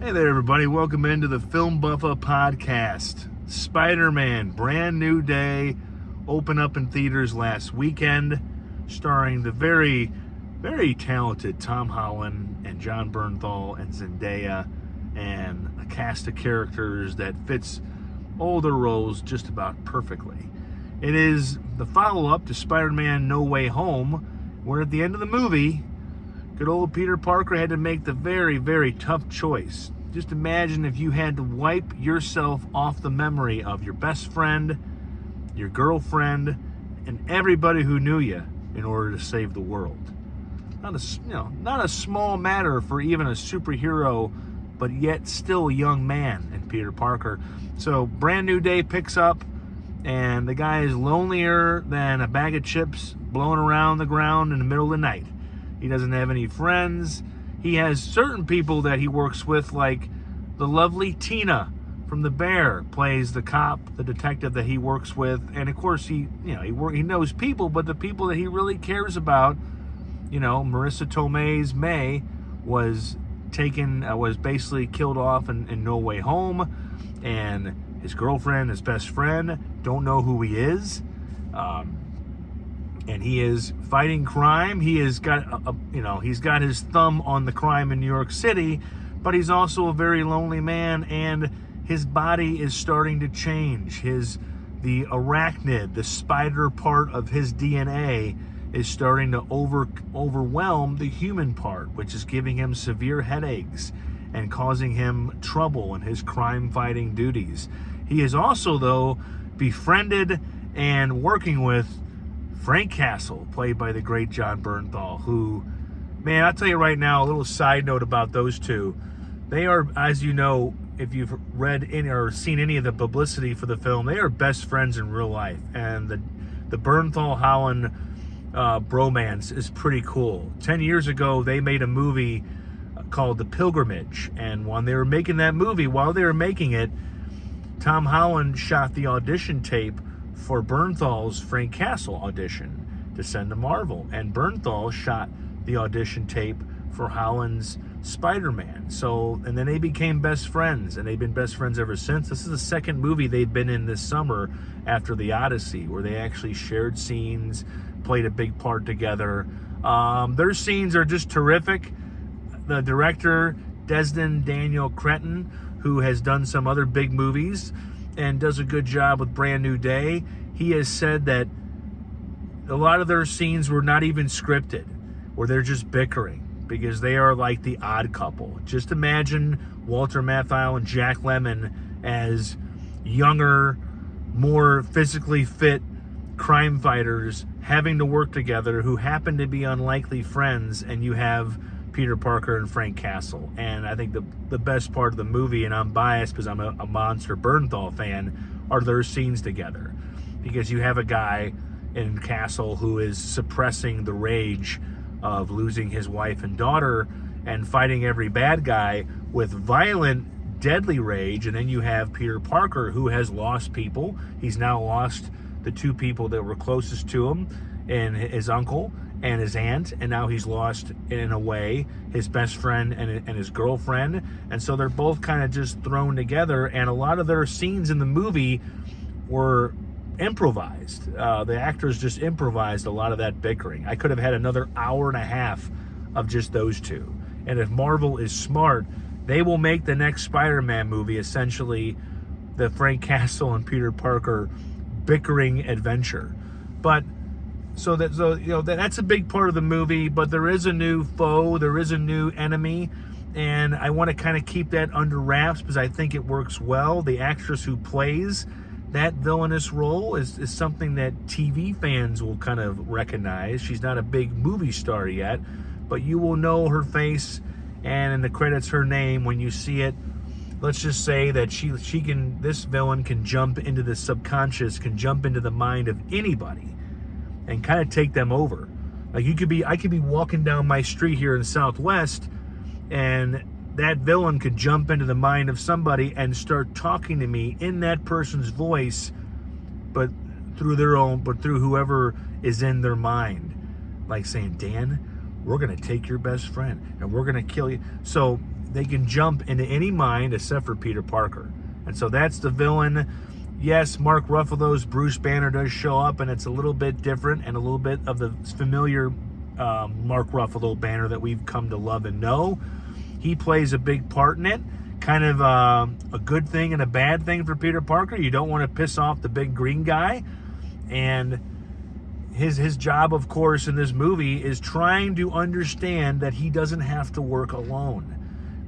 Hey there, everybody. Welcome into the Film Buffa podcast. Spider-Man, brand new day, opened up in theaters last weekend, starring the very, very talented Tom Holland and John Bernthal and Zendaya, and a cast of characters that fits all their roles just about perfectly. It is the follow-up to Spider-Man No Way Home, where at the end of the movie, good old Peter Parker had to make the very, very tough choice. Just imagine if you had to wipe yourself off the memory of your best friend, your girlfriend, and everybody who knew you in order to save the world. Not a small matter for even a superhero, but yet still a young man in Peter Parker. So brand new day picks up, and the guy is lonelier than a bag of chips blowing around the ground in the middle of the night. He doesn't have any friends. He has certain people that he works with, like the lovely Tina from The Bear plays the cop, the detective that he works with, and of course he knows people, but the people that he really cares about, Marissa Tomei's May was basically killed off in No Way Home, and his girlfriend, his best friend, don't know who he is. And he is fighting crime. He has got he's got his thumb on the crime in New York City, but he's also a very lonely man, and his body is starting to change. The arachnid, the spider part of his DNA is starting to overwhelm the human part, which is giving him severe headaches and causing him trouble in his crime fighting duties. He is also, though, befriended and working with Frank Castle, played by the great John Bernthal, who, man, I'll tell you right now, a little side note about those two. They are, as you know, if you've read or seen any of the publicity for the film, they are best friends in real life. And the Bernthal-Holland bromance is pretty cool. 10 years ago, they made a movie called The Pilgrimage. And while they were making it, Tom Holland shot the audition tape for Bernthal's Frank Castle audition to send to Marvel, and Bernthal shot the audition tape for Holland's Spider-Man. And then they became best friends, and they've been best friends ever since. This is the second movie they've been in this summer after The Odyssey, where they actually shared scenes, played a big part together. Their scenes are just terrific. The director, Destin Daniel Cretton, who has done some other big movies and does a good job with Brand New Day, he has said that a lot of their scenes were not even scripted, where they're just bickering, because they are like the odd couple. Just imagine Walter Matthau and Jack Lemmon as younger, more physically fit crime fighters having to work together who happen to be unlikely friends, and you have Peter Parker and Frank Castle. And I think the best part of the movie, and I'm biased because I'm a monster Bernthal fan, are their scenes together. Because you have a guy in Castle who is suppressing the rage of losing his wife and daughter and fighting every bad guy with violent, deadly rage. And then you have Peter Parker, who has lost people. He's now lost the two people that were closest to him, and his uncle and his aunt, and now he's lost, in a way, his best friend and his girlfriend. And so they're both kind of just thrown together, and a lot of their scenes in the movie were improvised. The actors just improvised a lot of that bickering. I could have had another hour and a half of just those two. And if Marvel is smart, they will make the next Spider-Man movie essentially the Frank Castle and Peter Parker bickering adventure. But that's a big part of the movie, but there is a new foe, there is a new enemy, and I want to kind of keep that under wraps because I think it works well. The actress who plays that villainous role is something that TV fans will kind of recognize. She's not a big movie star yet, but you will know her face and in the credits her name when you see it. Let's just say that this villain can jump into the subconscious, can jump into the mind of anybody and kind of take them over. Like I could be walking down my street here in Southwest, and that villain could jump into the mind of somebody and start talking to me in that person's voice, but through whoever is in their mind. Like saying, Dan, we're going to take your best friend and we're going to kill you. So they can jump into any mind except for Peter Parker. And so that's the villain. Yes, Mark Ruffalo's Bruce Banner does show up, and it's a little bit different and a little bit of the familiar Mark Ruffalo Banner that we've come to love and know. He plays a big part in it. Kind of a good thing and a bad thing for Peter Parker. You don't want to piss off the big green guy. And his job, of course, in this movie is trying to understand that he doesn't have to work alone.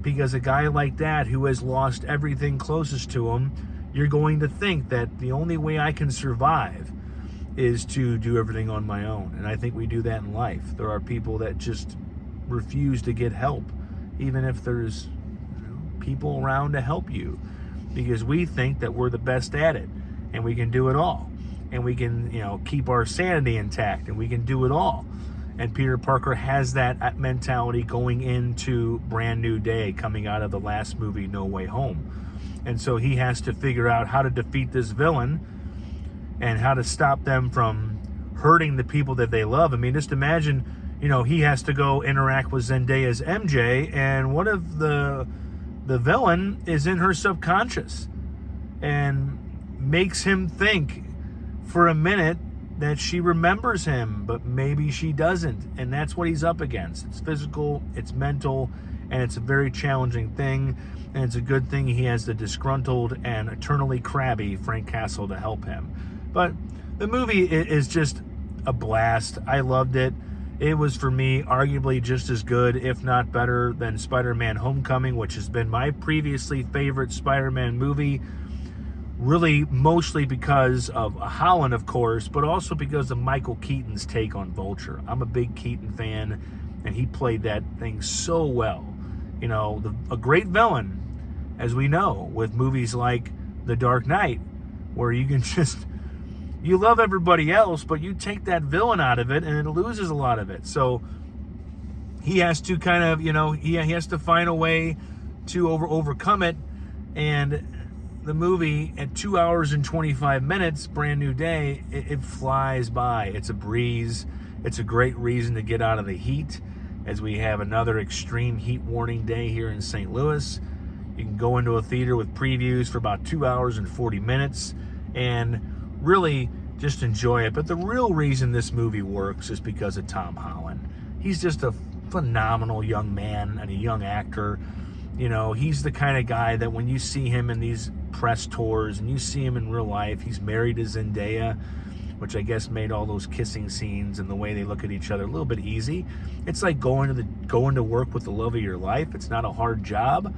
Because a guy like that who has lost everything closest to him, you're going to think that the only way I can survive is to do everything on my own. And I think we do that in life. There are people that just refuse to get help, even if there's people around to help you, because we think that we're the best at it and we can do it all, and we can, keep our sanity intact, and we can do it all. And Peter Parker has that mentality going into Brand New Day, coming out of the last movie, No Way Home. And so he has to figure out how to defeat this villain and how to stop them from hurting the people that they love. I mean, just imagine, he has to go interact with Zendaya's MJ, and what if the villain is in her subconscious and makes him think for a minute that she remembers him, but maybe she doesn't. And that's what he's up against. It's physical, it's mental, and it's a very challenging thing. And it's a good thing he has the disgruntled and eternally crabby Frank Castle to help him. But the movie is just a blast. I loved it. It was, for me, arguably just as good, if not better, than Spider-Man Homecoming, which has been my previously favorite Spider-Man movie. Really, mostly because of Holland, of course, but also because of Michael Keaton's take on Vulture. I'm a big Keaton fan, and he played that thing so well. A great villain, as we know, with movies like The Dark Knight, where you can you love everybody else, but you take that villain out of it, and it loses a lot of it. So he has to kind of, he has to find a way to overcome it. And the movie, at 2 hours and 25 minutes, Brand New Day, it flies by. It's a breeze. It's a great reason to get out of the heat, as we have another extreme heat warning day here in St. Louis. You can go into a theater with previews for about 2 hours and 40 minutes and really just enjoy it. But the real reason this movie works is because of Tom Holland. He's just a phenomenal young man and a young actor. He's the kind of guy that when you see him in these press tours and you see him in real life, he's married to Zendaya, which I guess made all those kissing scenes and the way they look at each other a little bit easy. It's like going to work with the love of your life. It's not a hard job.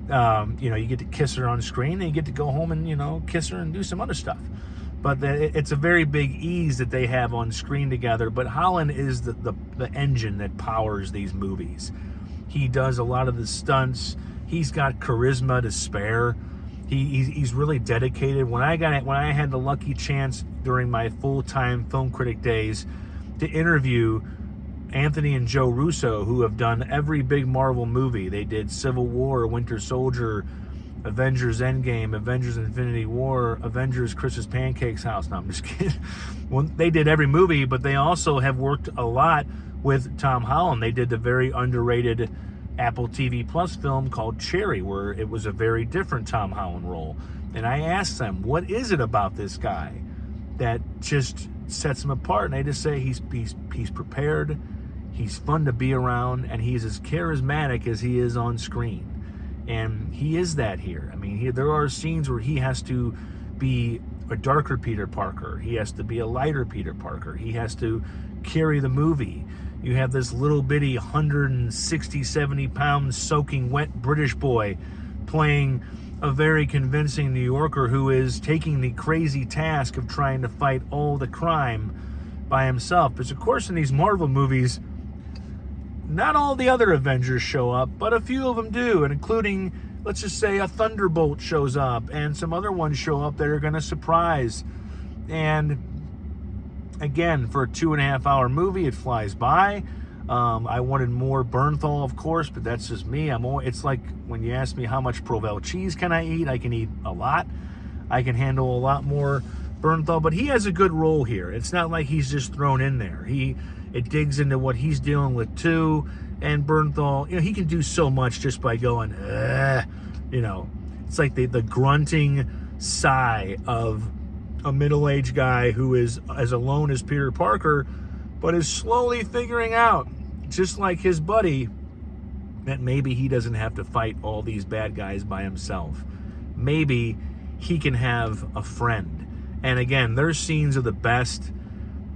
You get to kiss her on screen, and you get to go home and, kiss her and do some other stuff. But it's a very big ease that they have on screen together. But Holland is the engine that powers these movies. He does a lot of the stunts. He's got charisma to spare. He's really dedicated. When I had the lucky chance during my full-time film critic days to interview Anthony and Joe Russo, who have done every big Marvel movie. They did Civil War, Winter Soldier, Avengers Endgame, Avengers Infinity War, Avengers Christmas Pancake's House. No, I'm just kidding. Well, they did every movie, but they also have worked a lot with Tom Holland. They did the very underrated Apple TV Plus film called Cherry, where it was a very different Tom Holland role. And I asked them, what is it about this guy that just sets him apart? And they just say he's prepared, he's fun to be around, and he's as charismatic as he is on screen. And he is that here. I mean, there are scenes where he has to be a darker Peter Parker. He has to be a lighter Peter Parker. He has to carry the movie. You have this little bitty 160, 70 pound soaking wet British boy playing a very convincing New Yorker who is taking the crazy task of trying to fight all the crime by himself. Because, of course, in these Marvel movies, not all the other Avengers show up, but a few of them do, and including, let's just say, a Thunderbolt shows up, and some other ones show up that are going to surprise. And again, for a 2.5 hour movie, it flies by. I wanted more Bernthal, of course, but that's just me. It's like when you ask me how much Provel cheese can I eat, I can eat a lot. I can handle a lot more Bernthal, but he has a good role here. It's not like he's just thrown in there. It digs into what he's dealing with too, And Bernthal, he can do so much just by going, it's like the grunting sigh of a middle-aged guy who is as alone as Peter Parker, but is slowly figuring out, just like his buddy, that maybe he doesn't have to fight all these bad guys by himself. Maybe he can have a friend. And again, there's scenes of the best.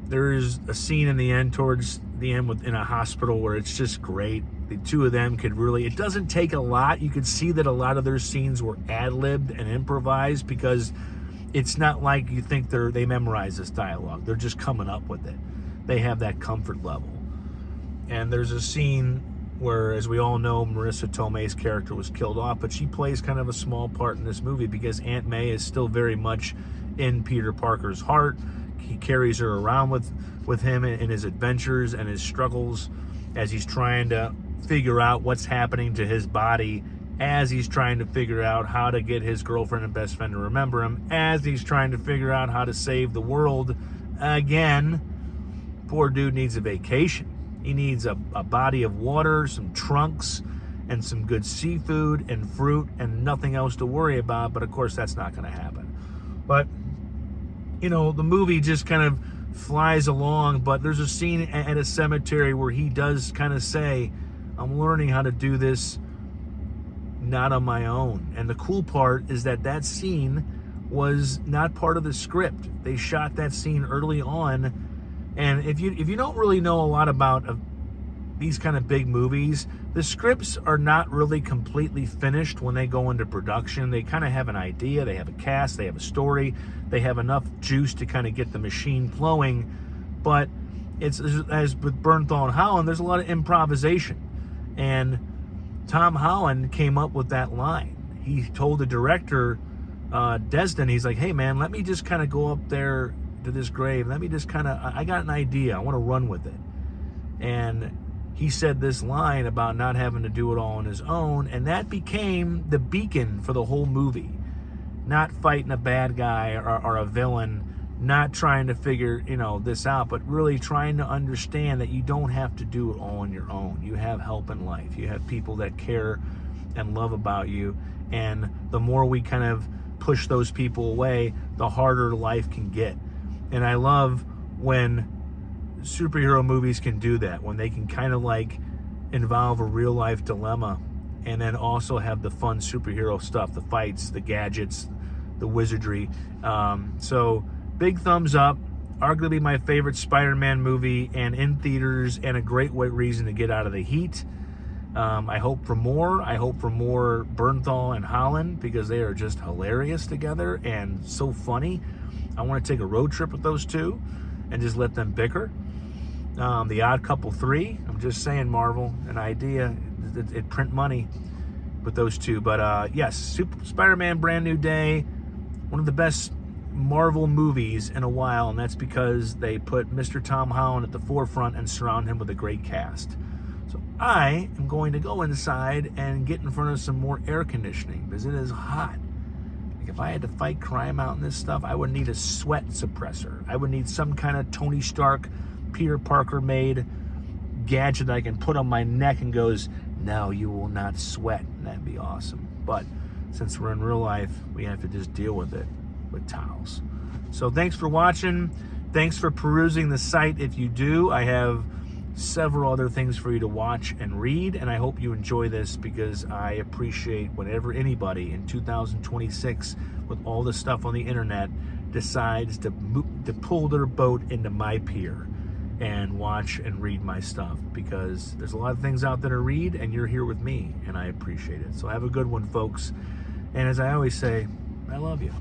There's a scene in the end, towards the end, in a hospital, where it's just great. The two of them could really, it doesn't take a lot. You could see that a lot of their scenes were ad-libbed and improvised, because it's not like you think they memorize this dialogue. They're just coming up with it. They have that comfort level. And there's a scene where, as we all know, Marissa Tomei's character was killed off, but she plays kind of a small part in this movie because Aunt May is still very much in Peter Parker's heart. He carries her around with him in his adventures and his struggles as he's trying to figure out what's happening to his body, as he's trying to figure out how to get his girlfriend and best friend to remember him, as he's trying to figure out how to save the world again. Poor dude needs a vacation. He needs a body of water, some trunks, and some good seafood and fruit, and nothing else to worry about. But of course, that's not going to happen. But, the movie just kind of flies along. But there's a scene at a cemetery where he does kind of say, I'm learning how to do this not on my own. And the cool part is that scene was not part of the script. They shot that scene early on. And if you don't really know a lot about these kind of big movies, the scripts are not really completely finished when they go into production. They kind of have an idea, they have a cast, they have a story, they have enough juice to kind of get the machine flowing. But it's, as with Bernthal and Holland, there's a lot of improvisation. And Tom Holland came up with that line. He told the director, Destin, he's like, hey man, let me just kind of go up there to this grave. Let me just I got an idea. I want to run with it. And he said this line about not having to do it all on his own, and that became the beacon for the whole movie. Not fighting a bad guy or a villain, not trying to figure, this out, but really trying to understand that you don't have to do it all on your own. You have help in life. You have people that care and love about you. And the more we kind of push those people away, the harder life can get. And I love when superhero movies can do that, when they can kind of like involve a real life dilemma and then also have the fun superhero stuff, the fights, the gadgets, the wizardry. So big thumbs up. Arguably my favorite Spider-Man movie, and in theaters, and a great reason to get out of the heat. I hope for more. I hope for more Bernthal and Holland, because they are just hilarious together and so funny. I want to take a road trip with those two and just let them bicker. The Odd Couple 3, I'm just saying, Marvel, an idea. It print money with those two. But yes, Spider-Man Brand New Day, one of the best Marvel movies in a while, and that's because they put Mr. Tom Holland at the forefront and surround him with a great cast. So I am going to go inside and get in front of some more air conditioning, because it is hot. If I had to fight crime out in this stuff, I would need a sweat suppressor. I would need some kind of Tony Stark, Peter Parker made gadget that I can put on my neck and goes, no, you will not sweat. And that'd be awesome. But since we're in real life, we have to just deal with it with towels. So thanks for watching. Thanks for perusing the site. If you do, I have several other things for you to watch and read, and I hope you enjoy this, because I appreciate whenever anybody in 2026, with all the stuff on the internet, decides to pull their boat into my pier and watch and read my stuff, because there's a lot of things out there to read, and you're here with me, and I appreciate it. So have a good one, folks, and as I always say, I love you.